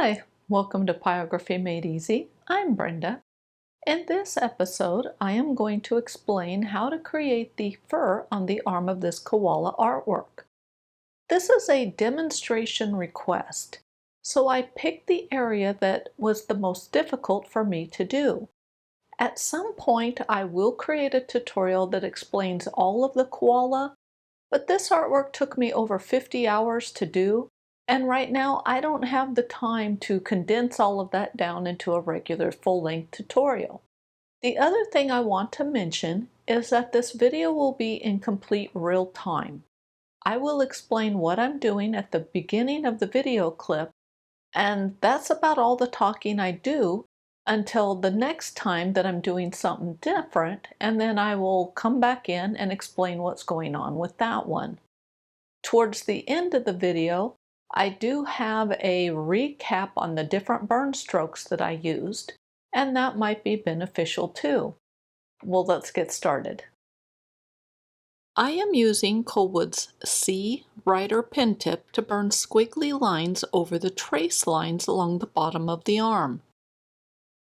Hi, welcome to Pyrography Made Easy. I'm Brenda. In this episode, I am going to explain how to create the fur on the arm of this koala artwork. This is a demonstration request, so I picked the area that was the most difficult for me to do. At some point, I will create a tutorial that explains all of the koala, but this artwork took me over 50 hours to do, and right now I don't have the time to condense all of that down into a regular full-length tutorial. The other thing I want to mention is that this video will be in complete real time. I will explain what I'm doing at the beginning of the video clip, and that's about all the talking I do until the next time that I'm doing something different, and then I will come back in and explain what's going on with that one. Towards the end of the video, I do have a recap on the different burn strokes that I used, and that might be beneficial too. Well, let's get started. I am using Colwood's C Writer pen tip to burn squiggly lines over the trace lines along the bottom of the arm.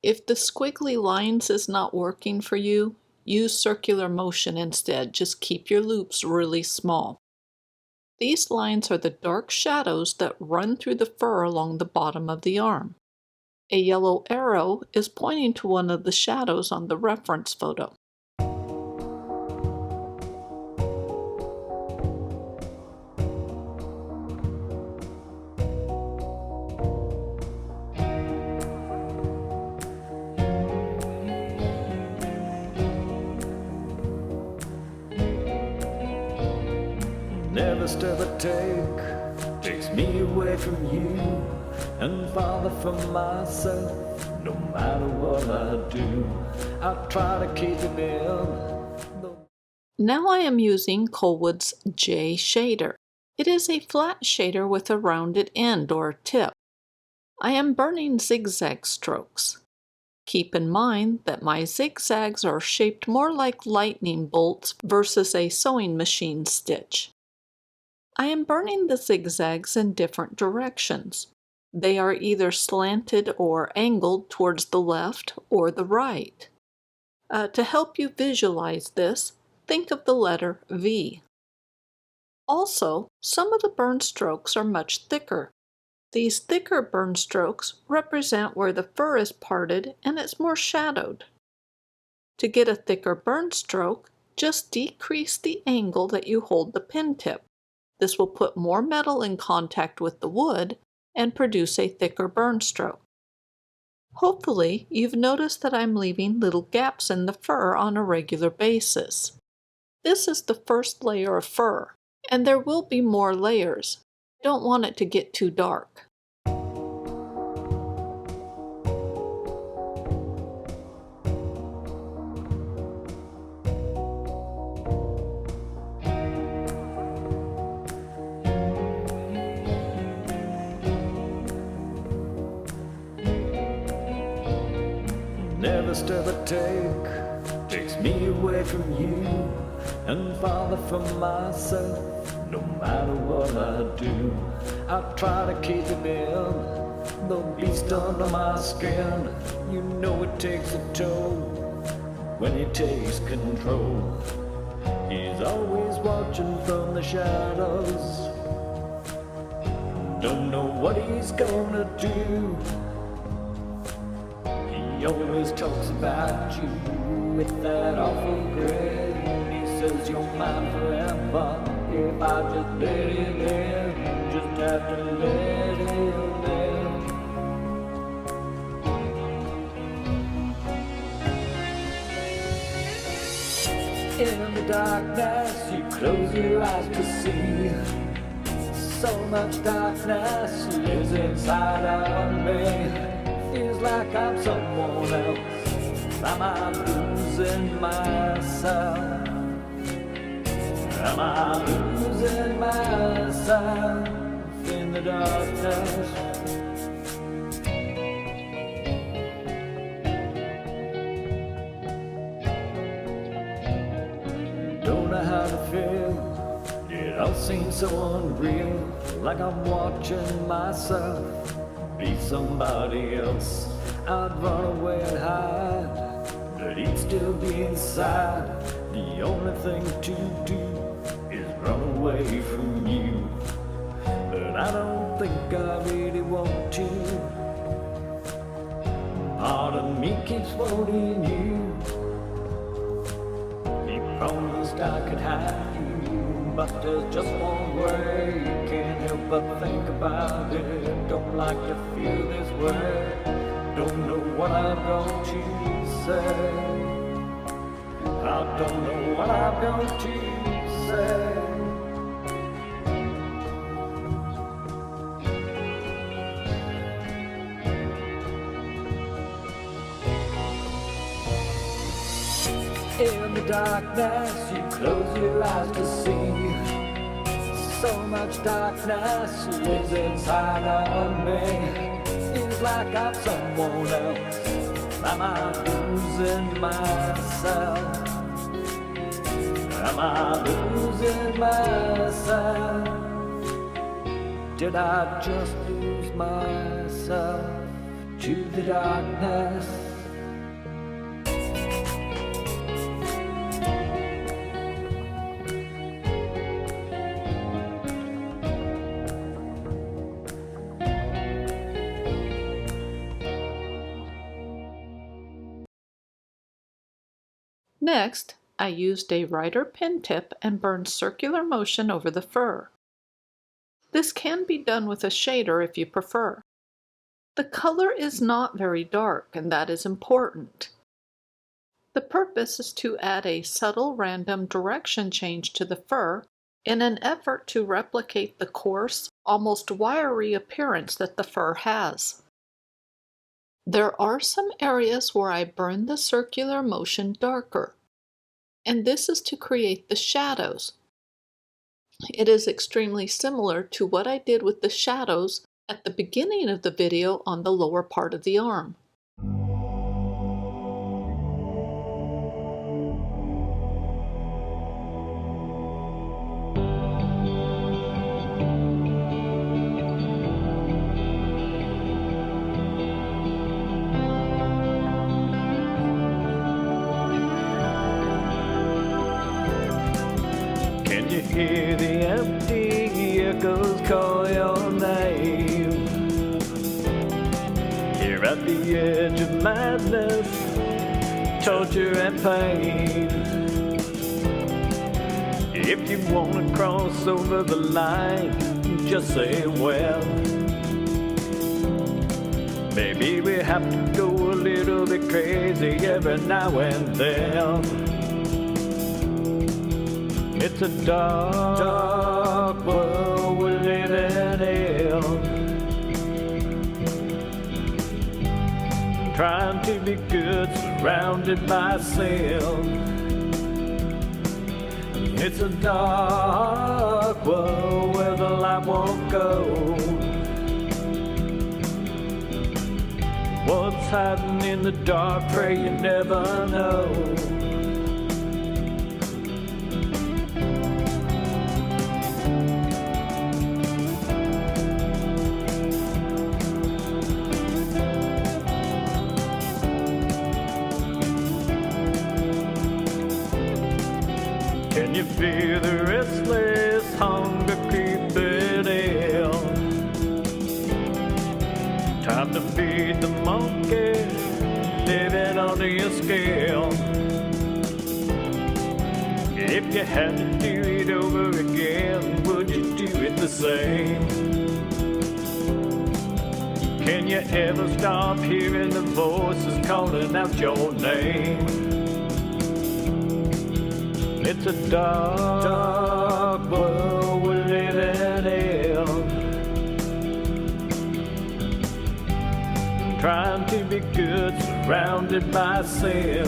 If the squiggly lines is not working for you, use circular motion instead. Just keep your loops really small. These lines are the dark shadows that run through the fur along the bottom of the arm. A yellow arrow is pointing to one of the shadows on the reference photo. Every step I take takes me away from you and farther from myself. No matter what I do, I try to keep it in. Now I am using Colwood's J shader. It is a flat shader with a rounded end or tip. I am burning zigzag strokes. Keep in mind that my zigzags are shaped more like lightning bolts versus a sewing machine stitch. I am burning the zigzags in different directions. They are either slanted or angled towards the left or the right. To help you visualize this, think of the letter V. Also, some of the burn strokes are much thicker. These thicker burn strokes represent where the fur is parted and it's more shadowed. To get a thicker burn stroke, just decrease the angle that you hold the pen tip. This will put more metal in contact with the wood and produce a thicker burn stroke. Hopefully, you've noticed that I'm leaving little gaps in the fur on a regular basis. This is the first layer of fur, and there will be more layers. I don't want it to get too dark. Every step I take takes me away from you and farther from myself. No matter what I do, I try to keep it in. The beast under my skin, you know it takes a toll when he takes control. He's always watching from the shadows, don't know what he's gonna do. He always talks about you with that awful grin. He says you're mine forever if I just let him in. Just have to let him in. In the darkness you close your eyes to see. So much darkness lives inside of me. Feels like I'm someone else. Am I losing myself? Am I losing myself in the darkness? Don't know how to feel. It all seems so unreal, like I'm watching myself be somebody else. I'd run away and hide, but he'd still be inside. The only thing to do is run away from you, but I don't think I really want to. Part of me keeps wanting you. He promised I could have you, but there's just one way. Can't help but think about it. Don't like to feel this way. Don't know what I'm going to say. I don't know what I'm going to say. In the darkness, you close your eyes to see. So much darkness lives inside of me. Seems like I'm someone else. Am I losing myself? Am I losing myself? Did I just lose myself to the darkness? Next, I used a writer pen tip and burned circular motion over the fur. This can be done with a shader if you prefer. The color is not very dark, and that is important. The purpose is to add a subtle random direction change to the fur in an effort to replicate the coarse, almost wiry appearance that the fur has. There are some areas where I burn the circular motion darker, and this is to create the shadows. It is extremely similar to what I did with the shadows at the beginning of the video on the lower part of the arm. Can you hear the empty echoes call your name? Here at the edge of madness, torture and pain. If you wanna cross over the line, just say when. Maybe we have to go a little bit crazy every now and then. It's a dark, dark world we're living in. Trying to be good, surrounded by sin. It's a dark world where the light won't go. What's hiding in the dark, pray you never know. Can you feel the restless hunger creeping in? Time to feed the monkey, living under your scale. If you had to do it over again, would you do it the same? Can you ever stop hearing the voices calling out your name? It's a dark, dark world we're living in. Trying to be good, surrounded by sin.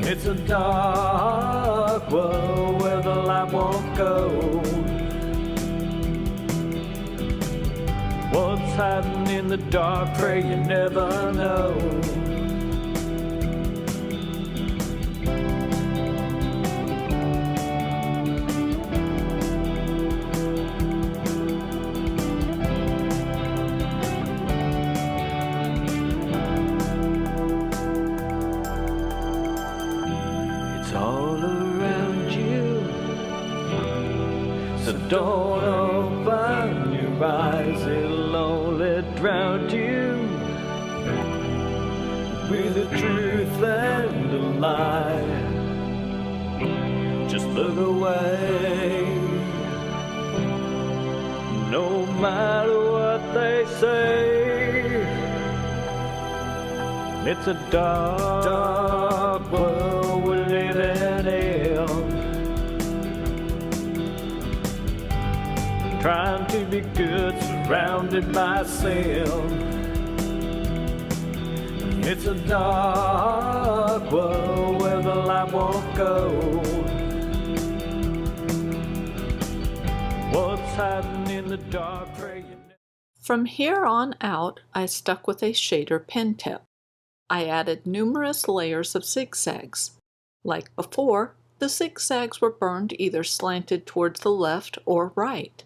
It's a dark world where the light won't go. What's hiding in the dark, pray you never know. the dawn open your eyes, it'll only drown you with the truth and the lie. Just look away, no matter what they say. It's a dark world we're living in, trying to be good, surrounded by sin. It's a dark world where the light won't go. What's hiding in the dark? From here on out, I stuck with a shader pen tip. I added numerous layers of zigzags. Like before, the zigzags were burned either slanted towards the left or right.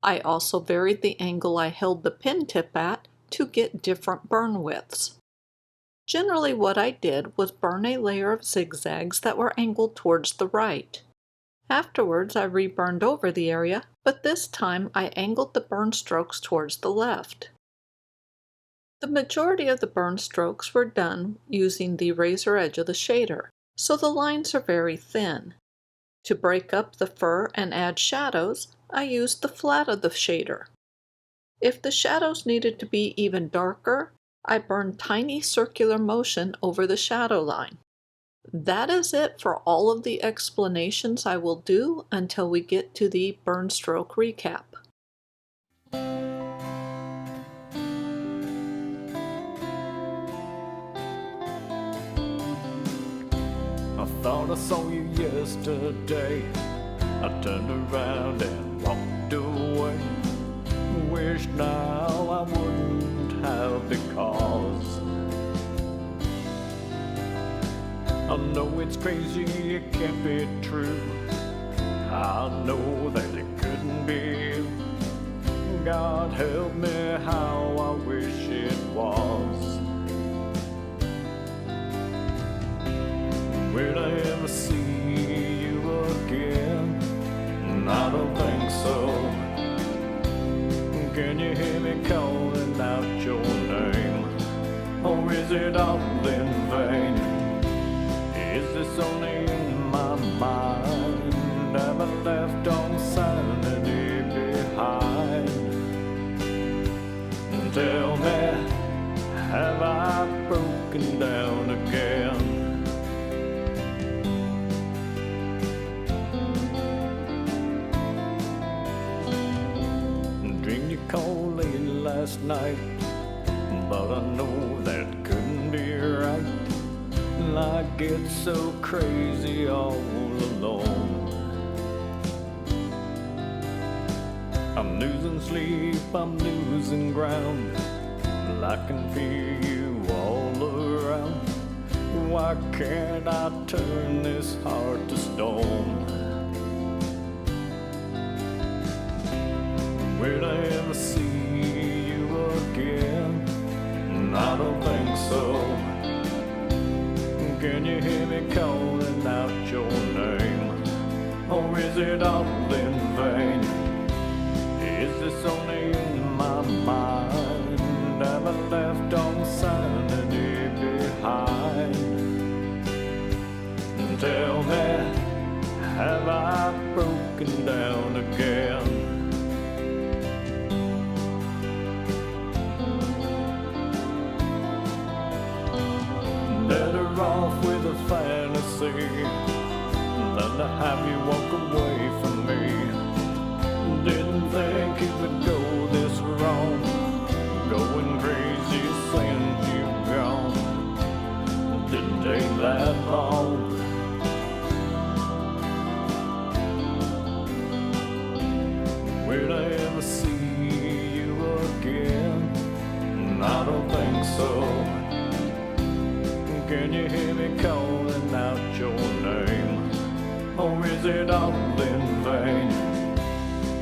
I also varied the angle I held the pen tip at to get different burn widths. Generally what I did was burn a layer of zigzags that were angled towards the right. Afterwards I reburned over the area, but this time I angled the burn strokes towards the left. The majority of the burn strokes were done using the razor edge of the shader, so the lines are very thin. To break up the fur and add shadows, I used the flat of the shader. If the shadows needed to be even darker, I burned tiny circular motion over the shadow line. That is it for all of the explanations I will do until we get to the burn stroke recap. I thought I saw you yesterday. I turned around and walked away. Wish now I wouldn't have, because I know it's crazy, it can't be true. I know that it couldn't be. God help me, how I wish it was. Will I ever see you again? I don't think so. Can you hear me calling out your name? Or is it all in vain? Is this only in my mind? Have I left on sanity behind? Tell me, have I broken down again? Dreamed you called late last night, but I know that couldn't be right. I get so crazy all alone. I'm losing sleep, I'm losing ground. I can feel you all around. Why can't I turn this heart to stone? Will I ever see you again? I don't think so. Can you hear me calling out your name? Or is it all in vain? Is this only in my mind? Have I left on sanity behind? Tell me, have I broken down again? Better off with a fantasy than to have you walk away from me. Didn't think it would go this wrong, going crazy since you've gone. Didn't take that long. Will I ever see you again? I don't think so. Can you hear me calling out your name? Or is it all in vain?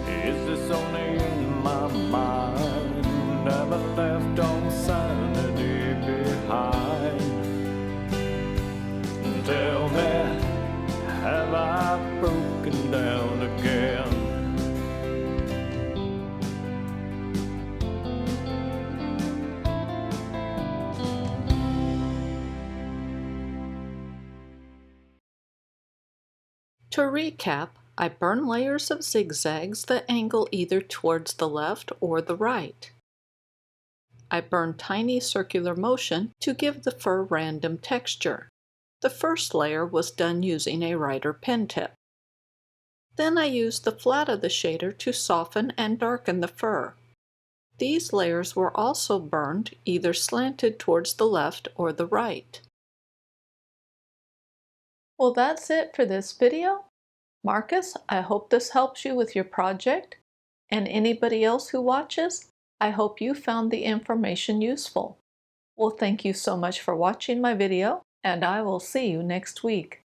Is this only in my mind? Have I left on sanity behind? Tell me, have I broken down again? To recap, I burn layers of zigzags that angle either towards the left or the right. I burn tiny circular motion to give the fur random texture. The first layer was done using a Writer pen tip. Then I used the flat of the shader to soften and darken the fur. These layers were also burned either slanted towards the left or the right. Well, that's it for this video. Marcus, I hope this helps you with your project. And anybody else who watches, I hope you found the information useful. Well, thank you so much for watching my video, and I will see you next week.